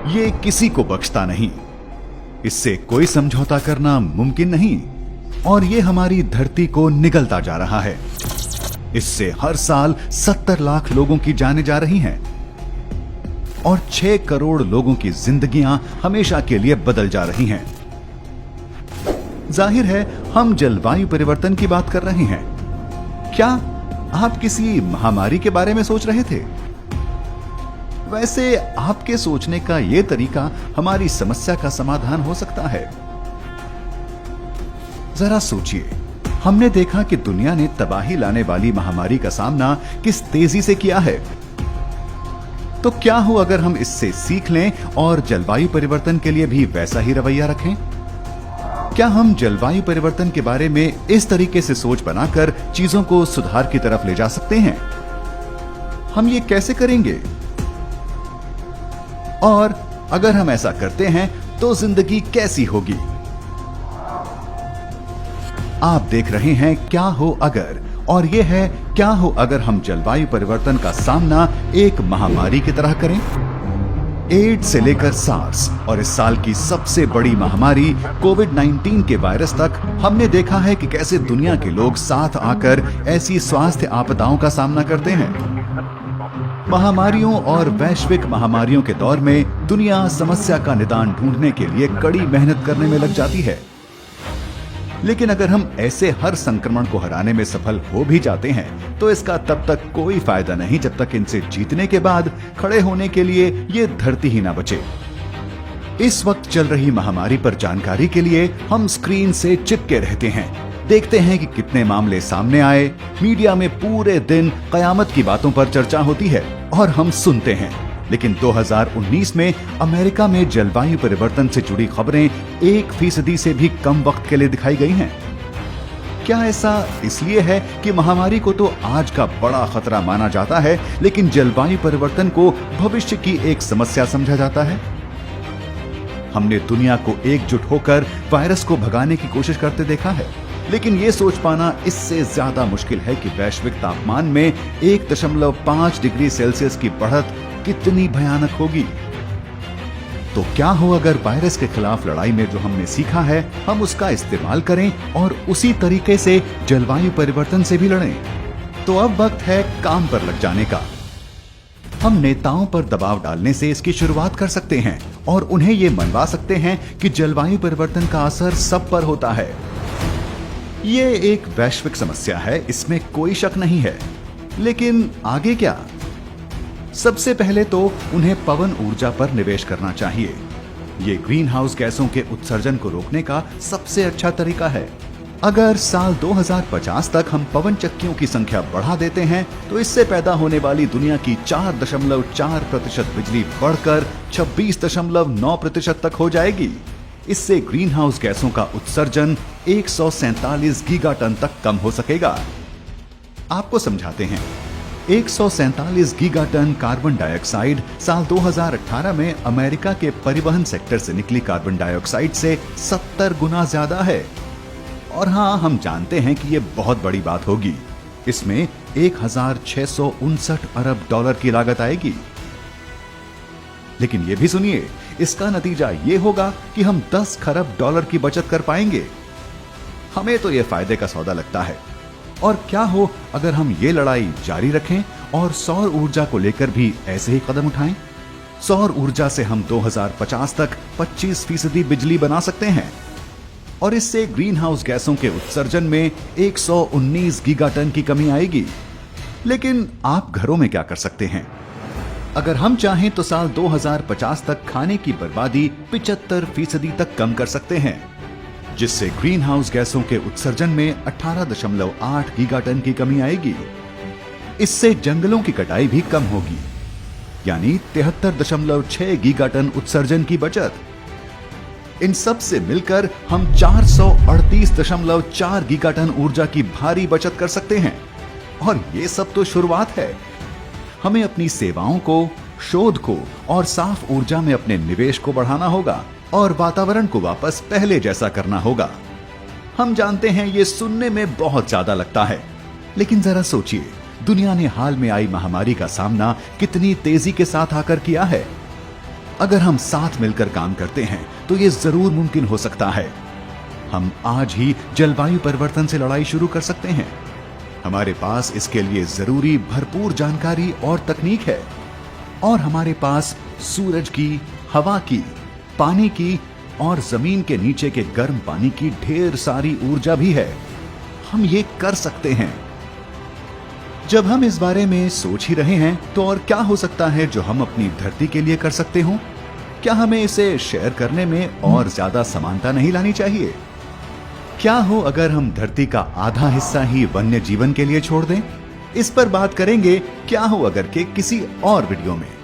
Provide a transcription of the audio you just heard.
ये किसी को बख्शता नहीं। इससे कोई समझौता करना मुमकिन नहीं और ये हमारी धरती को निगलता जा रहा है। इससे हर साल 70 लाख लोगों की जानें जा रही हैं और 6 करोड़ लोगों की जिंदगियां हमेशा के लिए बदल जा रही हैं। जाहिर है हम जलवायु परिवर्तन की बात कर रहे हैं। क्या आप किसी महामारी के बारे में सोच रहे थे? वैसे आपके सोचने का यह तरीका हमारी समस्या का समाधान हो सकता है। जरा सोचिए, हमने देखा कि दुनिया ने तबाही लाने वाली महामारी का सामना किस तेजी से किया है। तो क्या हो अगर हम इससे सीख लें और जलवायु परिवर्तन के लिए भी वैसा ही रवैया रखें? क्या हम जलवायु परिवर्तन के बारे में इस तरीके से सोच बनाकर चीजों को सुधार की तरफ ले जा सकते हैं? हम ये कैसे करेंगे? और अगर हम ऐसा करते हैं तो जिंदगी कैसी होगी? आप देख रहे हैं क्या हो अगर, और यह है क्या हो अगर हम जलवायु परिवर्तन का सामना एक महामारी की तरह करें। एड्स से लेकर सार्स और इस साल की सबसे बड़ी महामारी कोविड-19 के वायरस तक हमने देखा है कि कैसे दुनिया के लोग साथ आकर ऐसी स्वास्थ्य आपदाओं का सामना करते हैं। महामारियों और वैश्विक महामारियों के दौर में दुनिया समस्या का निदान ढूंढने के लिए कड़ी मेहनत करने में लग जाती है। लेकिन अगर हम ऐसे हर संक्रमण को हराने में सफल हो भी जाते हैं तो इसका तब तक कोई फायदा नहीं जब तक इनसे जीतने के बाद खड़े होने के लिए ये धरती ही ना बचे। इस वक्त चल रही महामारी पर जानकारी के लिए हम स्क्रीन से चिपके रहते हैं, देखते हैं कि कितने मामले सामने आए। मीडिया में पूरे दिन कयामत की बातों पर चर्चा होती है और हम सुनते हैं। लेकिन 2019 में अमेरिका में जलवायु परिवर्तन से जुड़ी खबरें 1% से भी कम वक्त के लिए दिखाई गई हैं। क्या ऐसा इसलिए है कि महामारी को तो आज का बड़ा खतरा माना जाता है, लेकिन जलवायु परिवर्तन को भविष्य की एक समस्या समझा जाता है? हमने दुनिया को एकजुट होकर वायरस को भगाने की कोशिश करते देखा है, लेकिन ये सोच पाना इससे ज्यादा मुश्किल है कि वैश्विक तापमान में 1.5 डिग्री सेल्सियस की बढ़त कितनी भयानक होगी। तो क्या हो अगर वायरस के खिलाफ लड़ाई में जो हमने सीखा है हम उसका इस्तेमाल करें और उसी तरीके से जलवायु परिवर्तन से भी लड़ें? तो अब वक्त है काम पर लग जाने का। हम नेताओं पर दबाव डालने से इसकी शुरुआत कर सकते हैं और उन्हें ये मनवा सकते हैं कि जलवायु परिवर्तन का असर सब पर होता है। ये एक वैश्विक समस्या है, इसमें कोई शक नहीं है। लेकिन आगे क्या? सबसे पहले तो उन्हें पवन ऊर्जा पर निवेश करना चाहिए। ये ग्रीन हाउस गैसों के उत्सर्जन को रोकने का सबसे अच्छा तरीका है। अगर साल 2050 तक हम पवन चक्कियों की संख्या बढ़ा देते हैं तो इससे पैदा होने वाली दुनिया की 4.4% बिजली बढ़कर 26.9% तक हो जाएगी। इससे ग्रीन हाउस गैसों का उत्सर्जन 147 गीगाटन तक कम हो सकेगा। आपको समझाते हैं। 147 गीगाटन कार्बन डाइऑक्साइड साल 2018 में अमेरिका के परिवहन सेक्टर से निकली कार्बन डाइऑक्साइड से 70 गुना ज्यादा है। और हाँ, हम जानते हैं कि ये बहुत बड़ी बात होगी। इसमें 1669 अरब डॉलर की लागत आएगी। लेकिन ये भी सुनिए, इसका नतीजा ये होगा कि हम 10 खरब डॉलर की बचत कर पाएंगे। हमें तो ये फायदे का सौदा लगता है। और क्या हो अगर हम ये लड़ाई जारी रखें और सौर ऊर्जा को लेकर भी ऐसे ही कदम उठाएं? सौर ऊर्जा से हम 2050 तक 25% बिजली बना सकते हैं और इससे ग्रीन हाउस गैसों के उत्सर्जन में 119 गीगाटन की कमी आएगी। लेकिन आप घरों में क्या कर सकते हैं? अगर हम चाहें तो साल 2050 तक खाने की बर्बादी 75% तक कम कर सकते हैं, जिससे ग्रीन हाउस गैसों के उत्सर्जन में 18.8 गीगाटन की कमी आएगी। इससे जंगलों की कटाई भी कम होगी, यानी 73.6 गीगाटन उत्सर्जन की बचत। इन सब से मिलकर हम 438.4 गीगाटन ऊर्जा की भारी बचत कर सकते हैं। और ये सब तो शुरुआत है। हमें अपनी सेवाओं को, शोध को और साफ ऊर्जा में अपने निवेश को बढ़ाना होगा और वातावरण को वापस पहले जैसा करना होगा। हम जानते हैं ये सुनने में बहुत ज्यादा लगता है, लेकिन जरा सोचिए, दुनिया ने हाल में आई महामारी का सामना कितनी तेजी के साथ आकर किया है। अगर हम साथ मिलकर काम करते हैं तो ये जरूर मुमकिन हो सकता है। हम आज ही जलवायु परिवर्तन से लड़ाई शुरू कर सकते हैं। हमारे पास इसके लिए जरूरी भरपूर जानकारी और तकनीक है, और हमारे पास सूरज की, हवा की, पानी की और जमीन के नीचे के गर्म पानी की ढेर सारी ऊर्जा भी है। हम ये कर सकते हैं। जब हम इस बारे में सोच ही रहे हैं तो और क्या हो सकता है जो हम अपनी धरती के लिए कर सकते हो? क्या हमें इसे शेयर करने में और ज्यादा समानता नहीं लानी चाहिए? क्या हो अगर हम धरती का आधा हिस्सा ही वन्य जीवन के लिए छोड़ दें? इस पर बात करेंगे क्या हो अगर के किसी और वीडियो में।